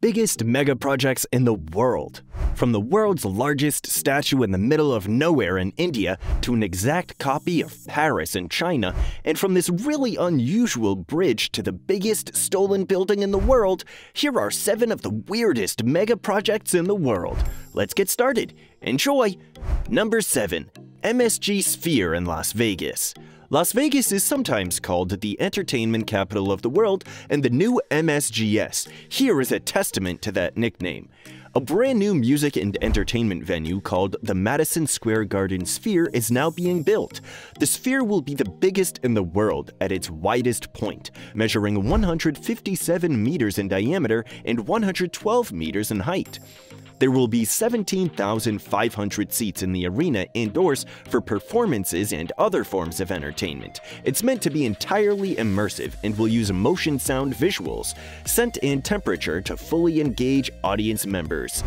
biggest megaprojects in the world. From the world's largest statue in the middle of nowhere in India to an exact copy of Paris in China, and from this really unusual bridge to the biggest stolen building in the world, here are 7 of the weirdest megaprojects in the world. Let's get started. Enjoy! Number 7. MSG Sphere in Las Vegas. Las Vegas is sometimes called the entertainment capital of the world, and the new MSGS here is a testament to that nickname. A brand new music and entertainment venue called the Madison Square Garden Sphere is now being built. The Sphere will be the biggest in the world at its widest point, measuring 157 meters in diameter and 112 meters in height. There will be 17,500 seats in the arena indoors for performances and other forms of entertainment. It's meant to be entirely immersive and will use motion sound visuals, scent and temperature to fully engage audience members.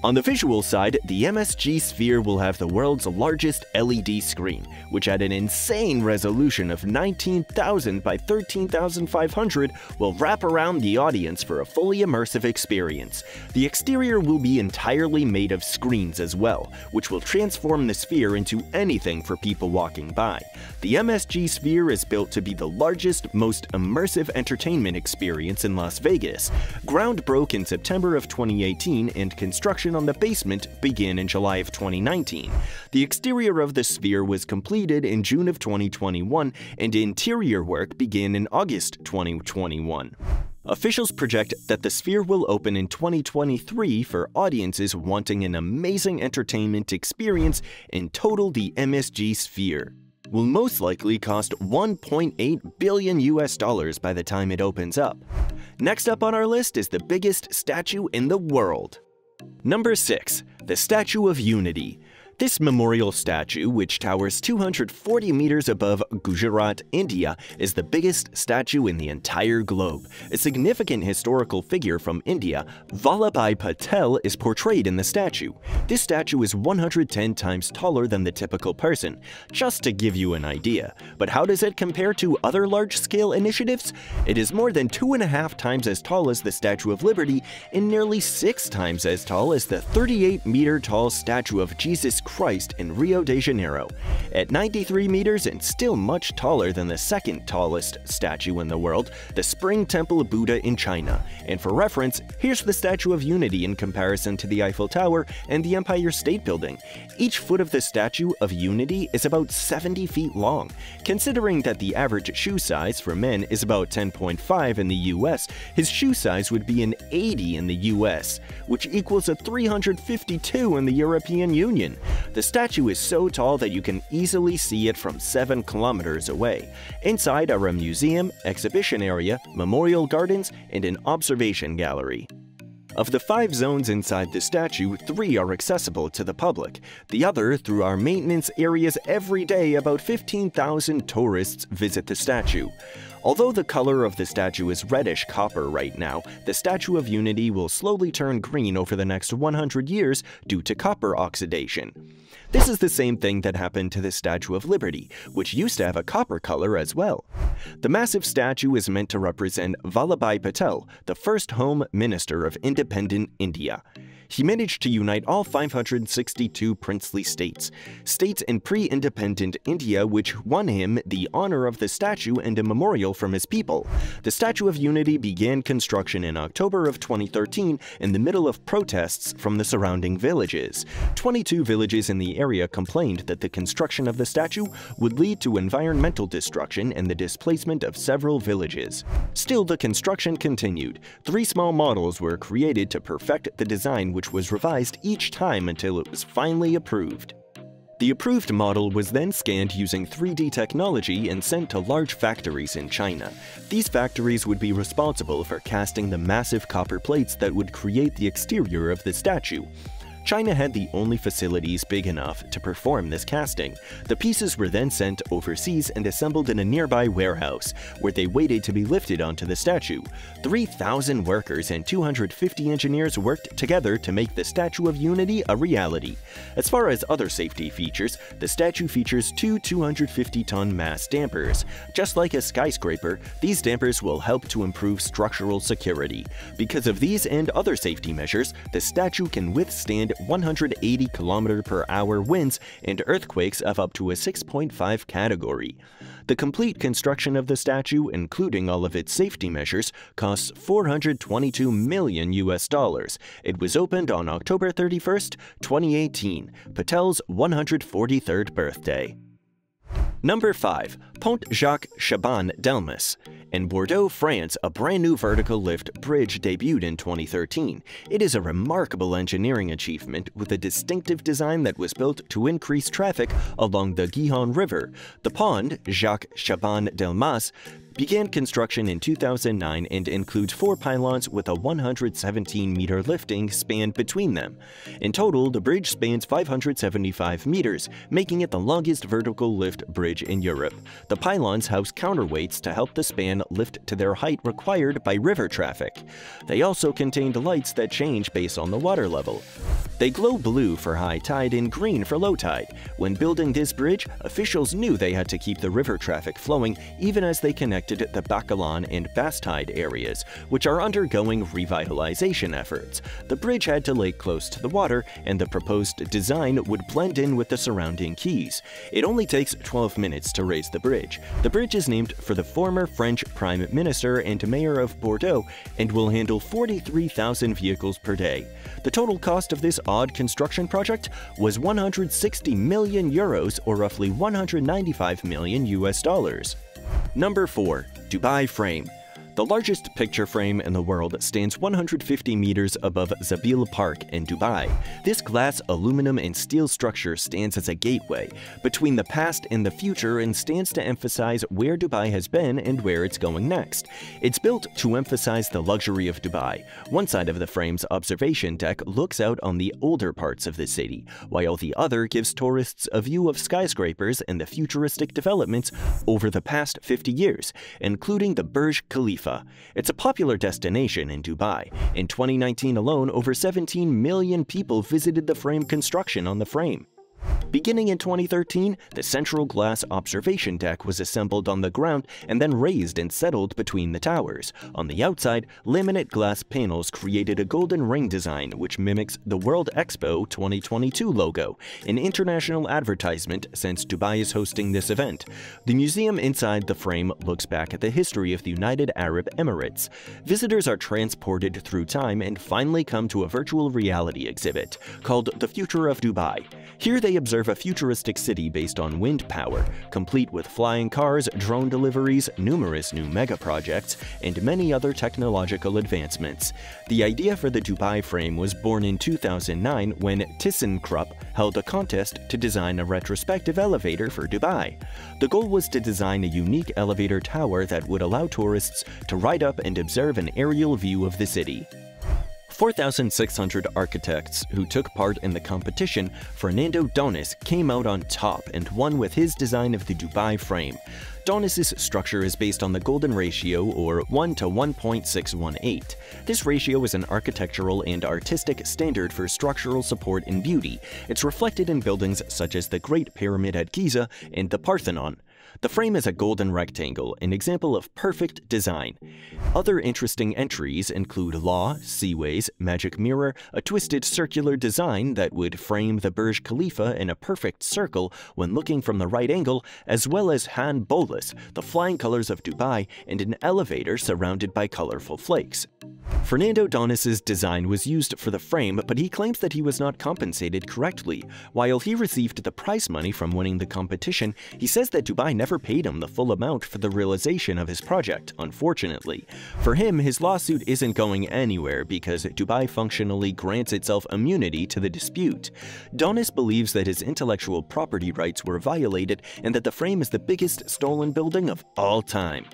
On the visual side, the MSG Sphere will have the world's largest LED screen, which at an insane resolution of 19,000 by 13,500 will wrap around the audience for a fully immersive experience. The exterior will be entirely made of screens as well, which will transform the sphere into anything for people walking by. The MSG Sphere is built to be the largest, most immersive entertainment experience in Las Vegas. Ground broke in September of 2018 and construction on the basement began in July of 2019. The exterior of the sphere was completed in June of 2021 and interior work began in August 2021. Officials project that the sphere will open in 2023 for audiences wanting an amazing entertainment experience. In total, the MSG Sphere will most likely cost $1.8 billion by the time it opens up. Next up on our list is the biggest statue in the world. Number 6. The Statue of Unity. This memorial statue, which towers 240 meters above Gujarat, India, is the biggest statue in the entire globe. A significant historical figure from India, Vallabhbhai Patel, is portrayed in the statue. This statue is 110 times taller than the typical person, just to give you an idea. But how does it compare to other large-scale initiatives? It is more than 2.5 times as tall as the Statue of Liberty and nearly 6 times as tall as the 38-meter-tall statue of Jesus Christ in Rio de Janeiro. At 93 meters and still much taller than the second tallest statue in the world, the Spring Temple Buddha in China. And for reference, here's the Statue of Unity in comparison to the Eiffel Tower and the Empire State Building. Each foot of the Statue of Unity is about 70 feet long. Considering that the average shoe size for men is about 10.5 in the US, his shoe size would be an 80 in the US, which equals a 352 in the European Union. The statue is so tall that you can easily see it from 7 kilometers away. Inside are a museum, exhibition area, memorial gardens, and an observation gallery. Of the 5 zones inside the statue, 3 are accessible to the public. The other through our maintenance areas. Every day, about 15,000 tourists visit the statue. Although the color of the statue is reddish copper right now, the Statue of Unity will slowly turn green over the next 100 years due to copper oxidation. This is the same thing that happened to the Statue of Liberty, which used to have a copper color as well. The massive statue is meant to represent Vallabhbhai Patel, the first Home Minister of independent India. He managed to unite all 562 princely states in pre-independent India, which won him the honor of the statue and a memorial from his people. The Statue of Unity began construction in October of 2013 in the middle of protests from the surrounding villages. 22 villages in the area complained that the construction of the statue would lead to environmental destruction and the displacement of several villages. Still, the construction continued. 3 small models were created to perfect the design, which was revised each time until it was finally approved. The approved model was then scanned using 3D technology and sent to large factories in China. These factories would be responsible for casting the massive copper plates that would create the exterior of the statue. China had the only facilities big enough to perform this casting. The pieces were then sent overseas and assembled in a nearby warehouse, where they waited to be lifted onto the statue. 3,000 workers and 250 engineers worked together to make the Statue of Unity a reality. As far as other safety features, the statue features two 250-ton mass dampers. Just like a skyscraper, these dampers will help to improve structural security. Because of these and other safety measures, the statue can withstand 180 km/h winds and earthquakes of up to a 6.5 category. The complete construction of the statue, including all of its safety measures, costs $422 million. It was opened on October 31st, 2018, Patel's 143rd birthday. Number 5. Pont Jacques Chaban Delmas. In Bordeaux, France, a brand new vertical lift bridge debuted in 2013. It is a remarkable engineering achievement with a distinctive design that was built to increase traffic along the Gihon River. The pont, Jacques Chaban Delmas, began construction in 2009 and includes 4 pylons with a 117-meter lifting span between them. In total, the bridge spans 575 meters, making it the longest vertical lift bridge in Europe. The pylons house counterweights to help the span lift to their height required by river traffic. They also contained lights that change based on the water level. They glow blue for high tide and green for low tide. When building this bridge, officials knew they had to keep the river traffic flowing even as they connected the Bacalan and Bastide areas, which are undergoing revitalization efforts. The bridge had to lay close to the water, and the proposed design would blend in with the surrounding quays. It only takes 12 minutes to raise the bridge. The bridge is named for the former French Prime Minister and Mayor of Bordeaux and will handle 43,000 vehicles per day. The total cost of this odd construction project was 160 million euros, or roughly $195 million. Number 4. Dubai Frame. The largest picture frame in the world stands 150 meters above Zabil Park in Dubai. This glass, aluminum, and steel structure stands as a gateway between the past and the future and stands to emphasize where Dubai has been and where it's going next. It's built to emphasize the luxury of Dubai. One side of the frame's observation deck looks out on the older parts of the city, while the other gives tourists a view of skyscrapers and the futuristic developments over the past 50 years, including the Burj Khalifa. It's a popular destination in Dubai. In 2019 alone, over 17 million people visited the frame construction on the frame. Beginning in 2013, the central glass observation deck was assembled on the ground and then raised and settled between the towers. On the outside, laminate glass panels created a golden ring design which mimics the World Expo 2022 logo, an international advertisement since Dubai is hosting this event. The museum inside the frame looks back at the history of the United Arab Emirates. Visitors are transported through time and finally come to a virtual reality exhibit called The Future of Dubai. Here they observe a futuristic city based on wind power, complete with flying cars, drone deliveries, numerous new megaprojects, and many other technological advancements. The idea for the Dubai frame was born in 2009 when ThyssenKrupp held a contest to design a retrospective elevator for Dubai. The goal was to design a unique elevator tower that would allow tourists to ride up and observe an aerial view of the city. 4,600 architects who took part in the competition, Fernando Donis came out on top and won with his design of the Dubai frame. Donis's structure is based on the golden ratio, or 1 to 1.618. This ratio is an architectural and artistic standard for structural support and beauty. It's reflected in buildings such as the Great Pyramid at Giza and the Parthenon. The frame is a golden rectangle, an example of perfect design. Other interesting entries include law, seaways, magic mirror, a twisted circular design that would frame the Burj Khalifa in a perfect circle when looking from the right angle, as well as Han Bolis, the flying colors of Dubai, and an elevator surrounded by colorful flakes. Fernando Donis's design was used for the frame, but he claims that he was not compensated correctly. While he received the prize money from winning the competition, he says that Dubai never paid him the full amount for the realization of his project, unfortunately. For him, his lawsuit isn't going anywhere because Dubai functionally grants itself immunity to the dispute. Donis believes that his intellectual property rights were violated and that the frame is the biggest stolen building of all time.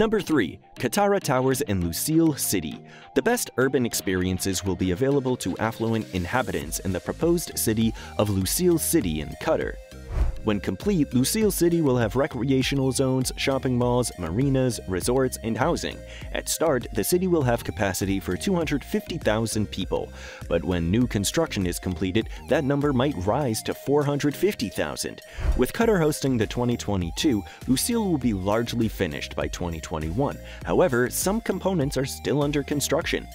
Number 3. Qatara Towers in Lucille City. The best urban experiences will be available to affluent inhabitants in the proposed city of Lucille City in Qatar. When complete, Lucille City will have recreational zones, shopping malls, marinas, resorts, and housing. At start, the city will have capacity for 250,000 people, but when new construction is completed, that number might rise to 450,000. With Qatar hosting the 2022, Lucille will be largely finished by 2021. However, some components are still under construction.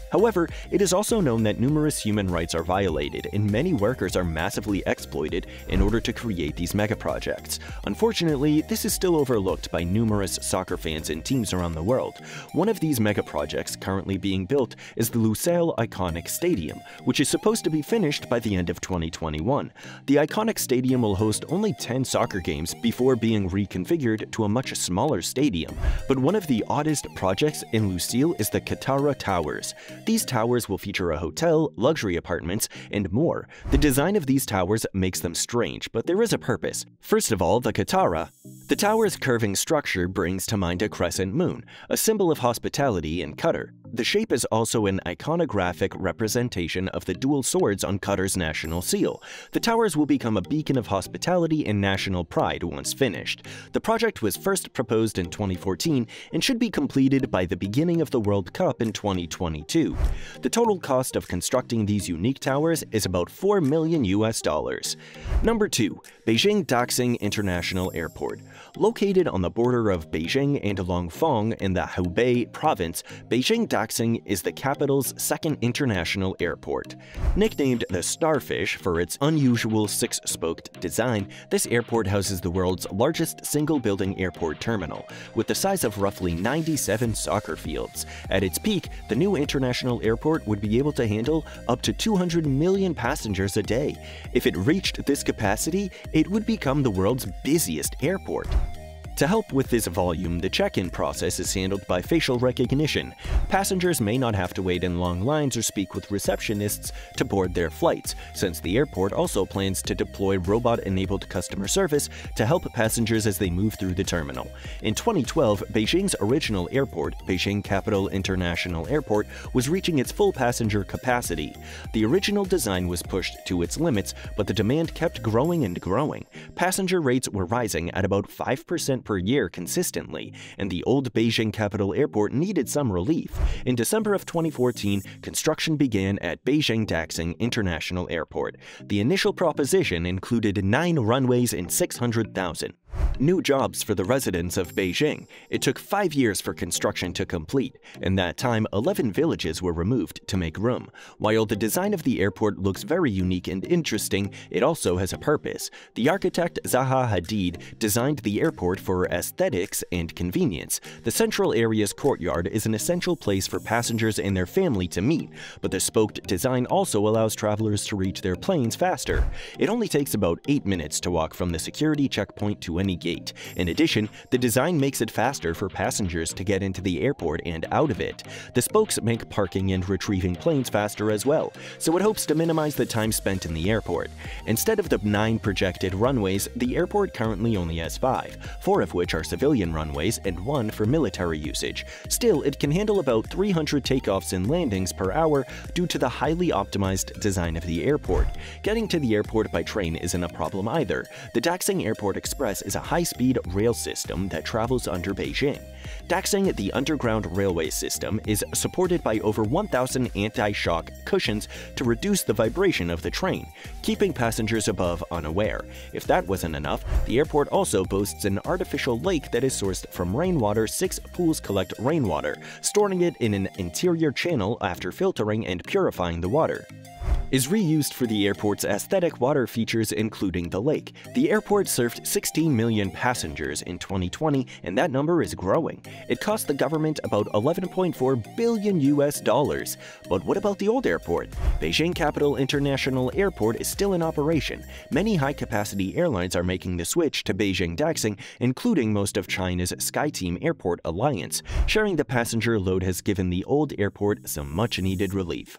However, it is also known that numerous human rights are violated and many workers are massively exploited in order to create these megaprojects. Unfortunately, this is still overlooked by numerous soccer fans and teams around the world. One of these megaprojects currently being built is the Lucille Iconic Stadium, which is supposed to be finished by the end of 2021. The iconic stadium will host only 10 soccer games before being reconfigured to a much smaller stadium. But one of the oddest projects in Lucille is the Qatara Towers. These towers will feature a hotel, luxury apartments, and more. The design of these towers makes them strange, but there is a purpose. First of all, the Qatara. The tower's curving structure brings to mind a crescent moon, a symbol of hospitality in Qatar. The shape is also an iconographic representation of the dual swords on Qatar's national seal. The towers will become a beacon of hospitality and national pride once finished. The project was first proposed in 2014 and should be completed by the beginning of the World Cup in 2022. The total cost of constructing these unique towers is about $4 million. Number 2. Beijing Daxing International Airport. Located on the border of Beijing and Langfang in the Hubei province, Beijing Daxing is the capital's second international airport. Nicknamed the Starfish for its unusual six-spoked design, this airport houses the world's largest single-building airport terminal, with the size of roughly 97 soccer fields. At its peak, the new international airport would be able to handle up to 200 million passengers a day. If it reached this capacity, it would become the world's busiest airport. To help with this volume, the check-in process is handled by facial recognition. Passengers may not have to wait in long lines or speak with receptionists to board their flights, since the airport also plans to deploy robot-enabled customer service to help passengers as they move through the terminal. In 2012, Beijing's original airport, Beijing Capital International Airport, was reaching its full passenger capacity. The original design was pushed to its limits, but the demand kept growing and growing. Passenger rates were rising at about 5% per year consistently, and the old Beijing Capital Airport needed some relief. In December of 2014, construction began at Beijing Daxing International Airport. The initial proposition included 9 runways and 600,000 new jobs for the residents of Beijing. It took 5 years for construction to complete. In that time, 11 villages were removed to make room. While the design of the airport looks very unique and interesting, it also has a purpose. The architect Zaha Hadid designed the airport for aesthetics and convenience. The central area's courtyard is an essential place for passengers and their family to meet, but the spoked design also allows travelers to reach their planes faster. It only takes about 8 minutes to walk from the security checkpoint to any gate. In addition, the design makes it faster for passengers to get into the airport and out of it. The spokes make parking and retrieving planes faster as well, so it hopes to minimize the time spent in the airport. Instead of the 9 projected runways, the airport currently only has 5, 4 of which are civilian runways and 1 for military usage. Still, it can handle about 300 takeoffs and landings per hour due to the highly optimized design of the airport. Getting to the airport by train isn't a problem either. The Daxing Airport Express is a high-speed rail system that travels under Beijing. Daxing, the underground railway system, is supported by over 1,000 anti-shock cushions to reduce the vibration of the train, keeping passengers above unaware. If that wasn't enough, the airport also boasts an artificial lake that is sourced from rainwater. 6 pools collect rainwater, storing it in an interior channel after filtering and purifying the water. Is reused for the airport's aesthetic water features, including the lake. The airport served 16 million passengers in 2020, and that number is growing. It cost the government about $11.4 billion. But what about the old airport? Beijing Capital International Airport is still in operation. Many high-capacity airlines are making the switch to Beijing Daxing, including most of China's SkyTeam Airport Alliance. Sharing the passenger load has given the old airport some much-needed relief.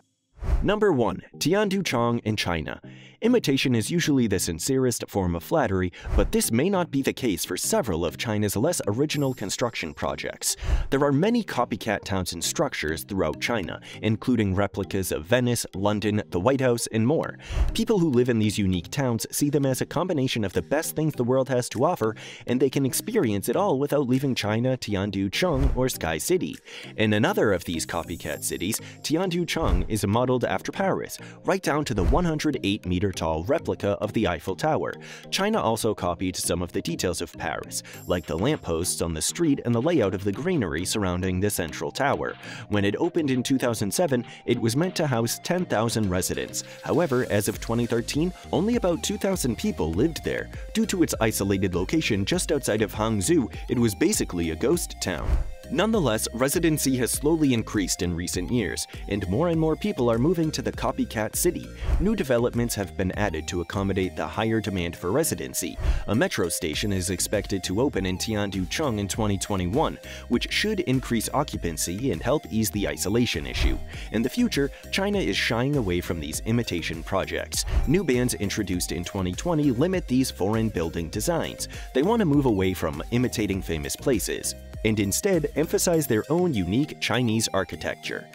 Number 1. Tiandu Chong in China. Imitation is usually the sincerest form of flattery, but this may not be the case for several of China's less original construction projects. There are many copycat towns and structures throughout China, including replicas of Venice, London, the White House, and more. People who live in these unique towns see them as a combination of the best things the world has to offer, and they can experience it all without leaving China, Tiandu, Chong, or Sky City. In another of these copycat cities, Tiandu, Chong is modeled after Paris, right down to the 108-meter-tall replica of the Eiffel Tower. China also copied some of the details of Paris, like the lampposts on the street and the layout of the greenery surrounding the central tower. When it opened in 2007, it was meant to house 10,000 residents. However, as of 2013, only about 2,000 people lived there. Due to its isolated location just outside of Hangzhou, it was basically a ghost town. Nonetheless, residency has slowly increased in recent years, and more people are moving to the copycat city. New developments have been added to accommodate the higher demand for residency. A metro station is expected to open in Tiandu, Chong in 2021, which should increase occupancy and help ease the isolation issue. In the future, China is shying away from these imitation projects. New bans introduced in 2020 limit these foreign building designs. They want to move away from imitating famous places, and instead emphasize their own unique Chinese architecture.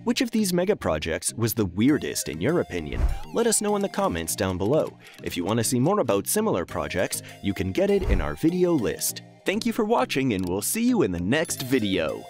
Which of these mega projects was the weirdest in your opinion? Let us know in the comments down below. If you want to see more about similar projects, you can get it in our video list. Thank you for watching, and we'll see you in the next video.